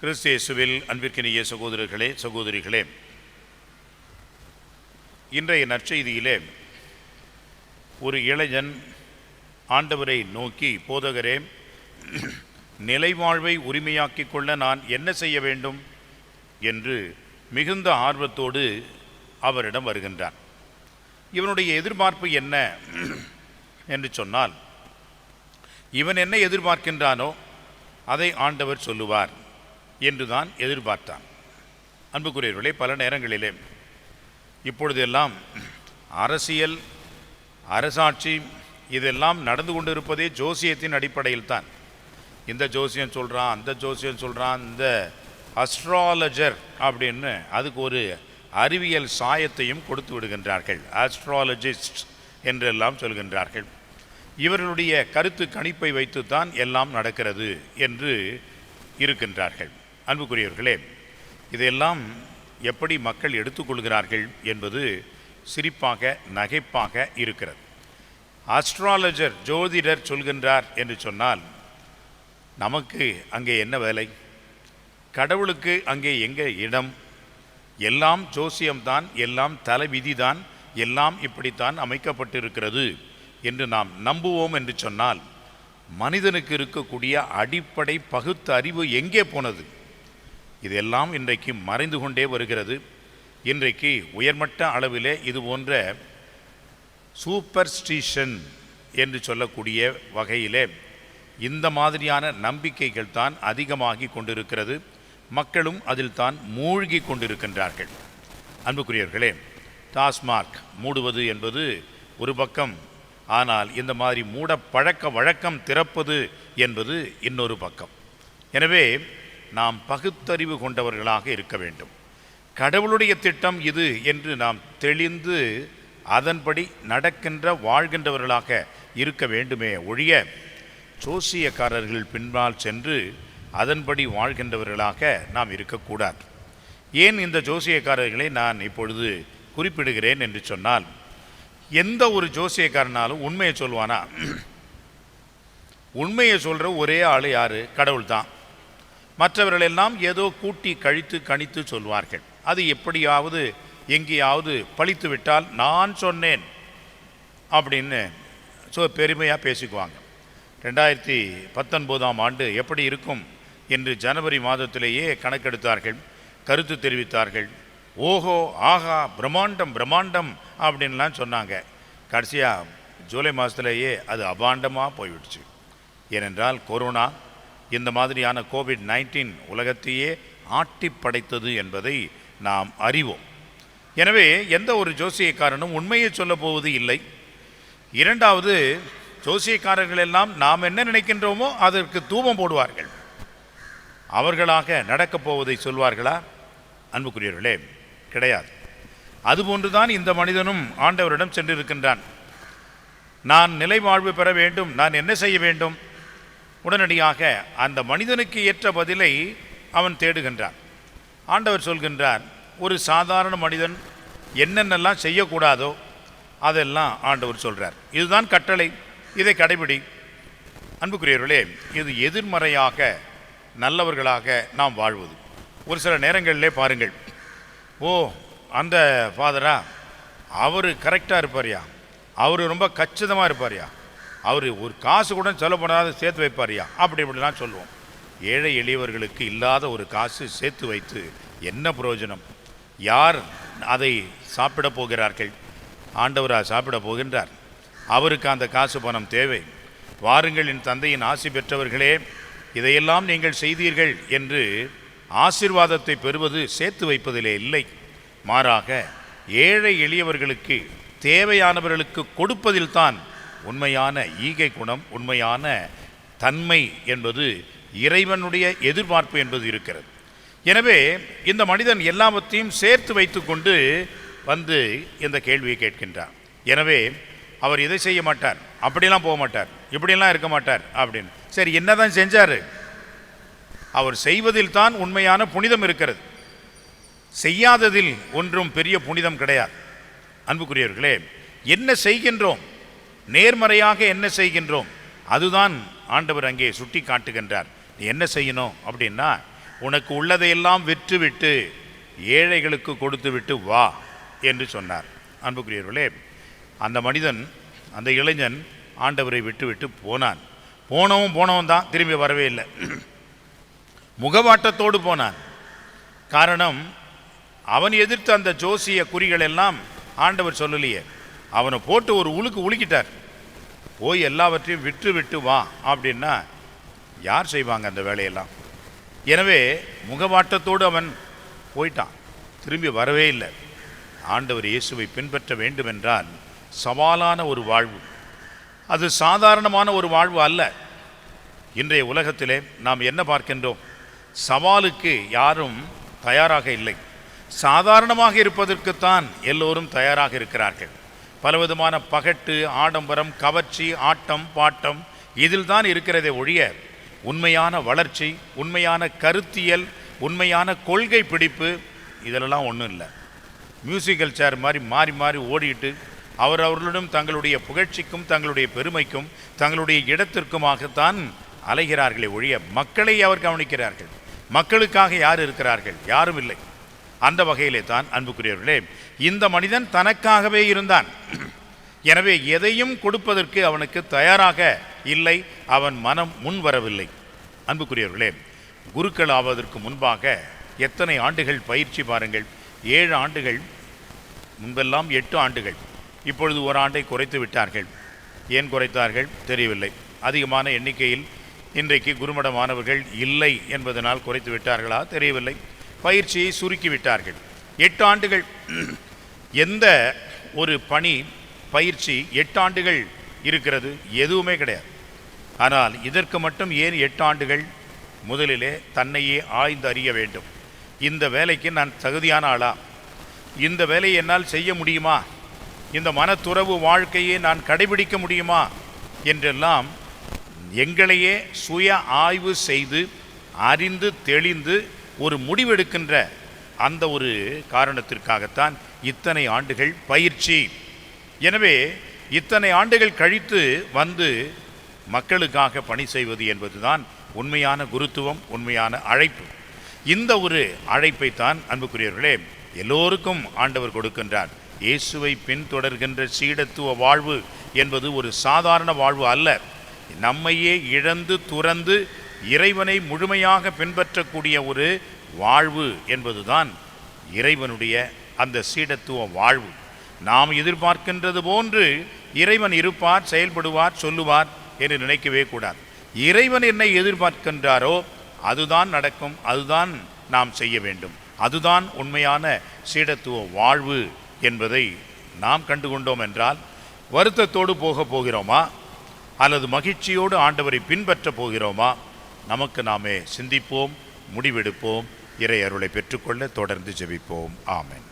கிறிஸ்து இயேசுவில் அன்பிற்கினிய சகோதரர்களே சகோதரிகளே, இன்றைய நற்செய்தியிலே ஒரு இளைஞன் ஆண்டவரை நோக்கி, போதகரே, நிலைவாழ்வை உரிமையாக்கிக் கொள்ள நான் என்ன செய்ய வேண்டும் என்று மிகுந்த ஆர்வத்தோடு அவரிடம் வருகின்றான். இவனுடைய எதிர்பார்ப்பு என்ன என்று சொன்னால், இவன் என்ன எதிர்பார்க்கின்றானோ அதை ஆண்டவர் சொல்லுவார் என்றுதான் எதிர்பார்த்தான். அன்புக்குரியவர்களே, பல நேரங்களிலே இப்பொழுதெல்லாம் அரசியல், அரசாட்சி இதெல்லாம் நடந்து கொண்டிருப்பதே ஜோசியத்தின் அடிப்படையில் தான். இந்த ஜோசியம் சொல்கிறான், அந்த ஜோசியம் சொல்கிறான், இந்த அஸ்ட்ராலஜர் அப்படின்னு அதுக்கு ஒரு அறிவியல் சாயத்தையும் கொடுத்து விடுகின்றார்கள். ஆஸ்ட்ராலஜிஸ்ட் என்றெல்லாம் சொல்கின்றார்கள். இவர்களுடைய கருத்து கணிப்பை வைத்துத்தான் எல்லாம் நடக்கிறது என்று இருக்கின்றார்கள். அன்புக்குரியவர்களே, இதையெல்லாம் எப்படி மக்கள் எடுத்துக்கொள்கிறார்கள் என்பது சிரிப்பாக, நகைப்பாக இருக்கிறது. ஆஸ்ட்ராலஜர், ஜோதிடர் சொல்கின்றார் என்று சொன்னால் நமக்கு அங்கே என்ன வேலை? கடவுளுக்கு அங்கே எங்கே இடம்? எல்லாம் ஜோசியம்தான், எல்லாம் தலைவிதிதான், எல்லாம் இப்படித்தான் அமைக்கப்பட்டிருக்கிறது என்று நாம் நம்புவோம் என்று சொன்னால் மனிதனுக்கு இருக்கக்கூடிய அடிப்படை பகுத்து அறிவு எங்கே போனது? இதெல்லாம் இன்றைக்கு மறைந்து கொண்டே வருகிறது. இன்றைக்கு உயர்மட்ட அளவிலே இது போன்ற சூப்பர்ஸ்டிஷன் என்று சொல்லக்கூடிய வகையிலே இந்த மாதிரியான நம்பிக்கைகள் தான் அதிகமாகி கொண்டிருக்கிறது. மக்களும் அதில் தான் மூழ்கி கொண்டிருக்கின்றார்கள். அன்புக்குரியவர்களே, டாஸ்மாக் மூடுவது என்பது ஒரு பக்கம், ஆனால் இந்த மாதிரி மூட பழக்க வழக்கம் திறப்பது என்பது இன்னொரு பக்கம். எனவே நாம் பகுத்தறிவு கொண்டவர்களாக இருக்க வேண்டும். கடவுளுடைய திட்டம் இது என்று நாம் தெளிந்து அதன்படி நடக்கின்ற வாழ்கின்றவர்களாக இருக்க வேண்டுமே ஒழிய ஜோசியக்காரர்கள் பின்பால் சென்று அதன்படி வாழ்கின்றவர்களாக நாம் இருக்கக்கூடாது. ஏன் இந்த ஜோசியக்காரர்களை நான் இப்பொழுது குறிப்பிடுகிறேன் என்று சொன்னால், எந்த ஒரு ஜோசியக்காரனாலும் உண்மையை சொல்வானா? உண்மையை சொல்கிற ஒரே ஆள் யார்? கடவுள் தான். மற்றவர்களெல்லாம் ஏதோ கூட்டி கழித்து கணித்து சொல்வார்கள். அது எப்படியாவது எங்கேயாவது பழித்து விட்டால் நான் சொன்னேன் அப்படின்னு பெருமையாக பேசிக்குவாங்க. 2019ஆம் ஆண்டு எப்படி இருக்கும் என்று ஜனவரி மாதத்திலேயே கணக்கெடுத்தார்கள், கருத்து தெரிவித்தார்கள். ஓஹோ, ஆஹா, பிரம்மாண்டம் பிரம்மாண்டம் அப்படின்லாம் சொன்னாங்க. கடைசியாக ஜூலை மாதத்திலேயே அது அபாண்டமாக போய்விடுச்சு. ஏனென்றால் கொரோனா, இந்த மாதிரியான கோவிட்-19 உலகத்தையே ஆட்டி படைத்தது என்பதை நாம் அறிவோம். எனவே எந்த ஒரு ஜோசியக்காரனும் உண்மையை சொல்ல போவது இல்லை. இரண்டாவது, ஜோசியக்காரர்கள் எல்லாம் நாம் என்ன நினைக்கின்றோமோ அதற்கு தூபம் போடுவார்கள். அவர்களாக நடக்கப் போவதை சொல்வார்களா? அன்புக்குரியவர்களே, கிடையாது. அதுபோன்றுதான் இந்த மனிதனும் ஆண்டவரிடம் சென்றிருக்கின்றான். நான் நிலை வாழ்வு பெற வேண்டும், நான் என்ன செய்ய வேண்டும்? உடனடியாக அந்த மனிதனுக்கு ஏற்ற பதிலை அவன் தேடுகின்றான். ஆண்டவர் சொல்கின்றார், ஒரு சாதாரண மனிதன் என்னென்னலாம் செய்யக்கூடாதோ அதெல்லாம் ஆண்டவர் சொல்கிறார். இதுதான் கட்டளை, இதை கடைபிடி. அன்புக்குரியவர்களே, இது எதிர்மறையாக நல்லவர்களாக நாம் வாழ்வது. ஒரு சில நேரங்களிலே பாருங்கள், ஓ அந்த ஃபாதரா, அவர் கரெக்டாக இருப்பார்யா, அவர் ரொம்ப கச்சிதமாக இருப்பார்யா, அவர் ஒரு காசு கூட செலவு பண்ணாத சேர்த்து வைப்பார்யா, அப்படி இப்படிலாம் சொல்லுவோம். ஏழை எளியவர்களுக்கு இல்லாத ஒரு காசு சேர்த்து வைத்து என்ன பிரயோஜனம்? யார் அதை சாப்பிட போகிறார்கள்? ஆண்டவராக சாப்பிட போகின்றார். அவருக்கு அந்த காசு பணம் தேவை. வாருங்கள் என் தந்தையின் ஆசி பெற்றவர்களே, இதையெல்லாம் நீங்கள் செய்தீர்கள் என்று ஆசீர்வாதத்தை பெறுவது சேர்த்து வைப்பதிலே இல்லை. மாறாக ஏழை எளியவர்களுக்கு தேவையானவர்களுக்கு கொடுப்பதில்தான் உண்மையான ஈகை குணம், உண்மையான தன்மை என்பது, இறைவனுடைய எதிர்பார்ப்பு என்பது இருக்கிறது. எனவே இந்த மனிதன் எல்லாவற்றையும் சேர்த்து வைத்து கொண்டு வந்து இந்த கேள்வியை கேட்கின்றார். எனவே அவர் இதை செய்ய மாட்டார், அப்படிலாம் போக மாட்டார், இப்படிலாம் இருக்க மாட்டார் அப்படின்னு. சரி, என்னதான் செஞ்சார்? அவர் செய்வதில் தான் உண்மையான புனிதம் இருக்கிறது. செய்யாததில் ஒன்றும் பெரிய புனிதம் கிடையாது. அன்புக்குரியவர்களே, என்ன செய்கின்றோம், நேர்மறையாக என்ன செய்கின்றோம், அதுதான் ஆண்டவர் அங்கே சுட்டி காட்டுகின்றார். நீ என்ன செய்யணும் அப்படின்னா, உனக்கு உள்ளதையெல்லாம் விற்றுவிட்டு ஏழைகளுக்கு கொடுத்து விட்டு வா என்று சொன்னார். அன்புக்குரியவர்களே, அந்த மனிதன், அந்த இளைஞன் ஆண்டவரை விட்டுவிட்டு போனான். போனவன் தான், திரும்பி வரவே இல்லை. முகவாட்டத்தோடு போனான். காரணம், அவன் எதிர்த்த அந்த ஜோசிய குறிகள் எல்லாம் ஆண்டவர் சொல்லலையே. அவனை போட்டு ஒரு உலுக்கிட்டார். போய் எல்லாவற்றையும் விட்டு வா அப்படின்னா யார் செய்வாங்க அந்த வேலையெல்லாம்? எனவே முகவாட்டத்தோடு அவன் போயிட்டான், திரும்பி வரவே இல்லை. ஆண்டவர் இயேசுவை பின்பற்ற வேண்டுமென்றால் சவாலான ஒரு வாழ்வு, அது சாதாரணமான ஒரு வாழ்வு அல்ல. இன்றைய உலகத்திலே நாம் என்ன பார்க்கின்றோம்? சவாலுக்கு யாரும் தயாராக இல்லை. சாதாரணமாக இருப்பதற்குத்தான் எல்லோரும் தயாராக இருக்கிறார்கள். பலவிதமான பகட்டு, ஆடம்பரம், கவர்ச்சி, ஆட்டம் பாட்டம் இதில் தான் இருக்கிறதே ஒழிய உண்மையான வளர்ச்சி, உண்மையான கருத்தியல், உண்மையான கொள்கை பிடிப்பு இதிலெல்லாம் ஒன்றும் இல்லை. மியூசிக்கல் சேர் மாதிரி மாறி மாறி ஓடிட்டு அவர்களுடன் தங்களுடைய புகழ்ச்சிக்கும் தங்களுடைய பெருமைக்கும் தங்களுடைய இடத்திற்குமாகத்தான் அலைகிறார்களே ஒழிய மக்களை அவர் கவனிக்கிறார்கள். மக்களுக்காக யார் இருக்கிறார்கள்? யாரும் இல்லை. அந்த வகையிலே தான் அன்புக்குரியவர்களே, இந்த மனிதன் தனக்காகவே இருந்தான். எனவே எதையும் கொடுப்பதற்கு அவனுக்கு தயாராக இல்லை, அவன் மனம் முன் வரவில்லை. அன்புக்குரியவர்களே, குருக்கள் ஆவதற்கு முன்பாக எத்தனை ஆண்டுகள் பயிற்சி பாருங்கள். 7 ஆண்டுகள், முன்பெல்லாம் 8 ஆண்டுகள், இப்பொழுது ஒரு ஆண்டை குறைத்து விட்டார்கள். ஏன் குறைத்தார்கள் தெரியவில்லை. அதிகமான எண்ணிக்கையில் இன்றைக்கு குருமட மாணவர்கள் இல்லை என்பதனால் குறைத்து விட்டார்களா தெரியவில்லை. பயிற்சியை சுருக்கிவிட்டார்கள். 8 ஆண்டுகள். எந்த ஒரு பணி பயிற்சி 8 ஆண்டுகள் இருக்கிறது? எதுவுமே கிடையாது. ஆனால் இதற்கு மட்டும் ஏன் 8 ஆண்டுகள்? முதலிலே தன்னையே ஆய்ந்து அறிய வேண்டும். இந்த வேலைக்கு நான் தகுதியான ஆளா? இந்த வேலையை என்னால் செய்ய முடியுமா? இந்த மனத்துறவு வாழ்க்கையை நான் கடைபிடிக்க முடியுமா என்றெல்லாம் எங்களையே சுய ஆய்வு செய்து அறிந்து தெளிந்து ஒரு முடிவெடுக்கின்ற அந்த ஒரு காரணத்திற்காகத்தான் இத்தனை ஆண்டுகள் பயிற்சி. எனவே இத்தனை ஆண்டுகள் கழித்து வந்து மக்களுக்காக பணி செய்வது என்பதுதான் உண்மையான குருத்துவம், உண்மையான அழைப்பு. இந்த ஒரு அழைப்பைத்தான் அன்புக்குரியவர்களே எல்லோருக்கும் ஆண்டவர் கொடுக்கின்றார். இயேசுவை பின்தொடர்கின்ற சீடத்துவ வாழ்வு என்பது ஒரு சாதாரண வாழ்வு அல்ல. நம்மையே இழந்து துறந்து இறைவனை முழுமையாக பின்பற்றக்கூடிய ஒரு வாழ்வு என்பதுதான் இறைவனுடைய அந்த சீடத்துவ வாழ்வு. நாம் எதிர்பார்க்கின்றது போன்று இறைவன் இருப்பார், செயல்படுவார், சொல்லுவார் என்று நினைக்கவே கூடாது. இறைவன் என்னை எதிர்பார்க்கின்றாரோ அதுதான் நடக்கும், அதுதான் நாம் செய்ய வேண்டும். அதுதான் உண்மையான சீடத்துவ வாழ்வு என்பதை நாம் கண்டுகொண்டோம் என்றால் வருத்தத்தோடு போகிறோமா அல்லது மகிழ்ச்சியோடு ஆண்டவரை பின்பற்ற போகிறோமா? நமக்கு நாமே சிந்திப்போம், முடிவெடுப்போம். இறை அருளை பெற்றுக்கொள்ள தொடர்ந்து ஜெபிப்போம். ஆமென்.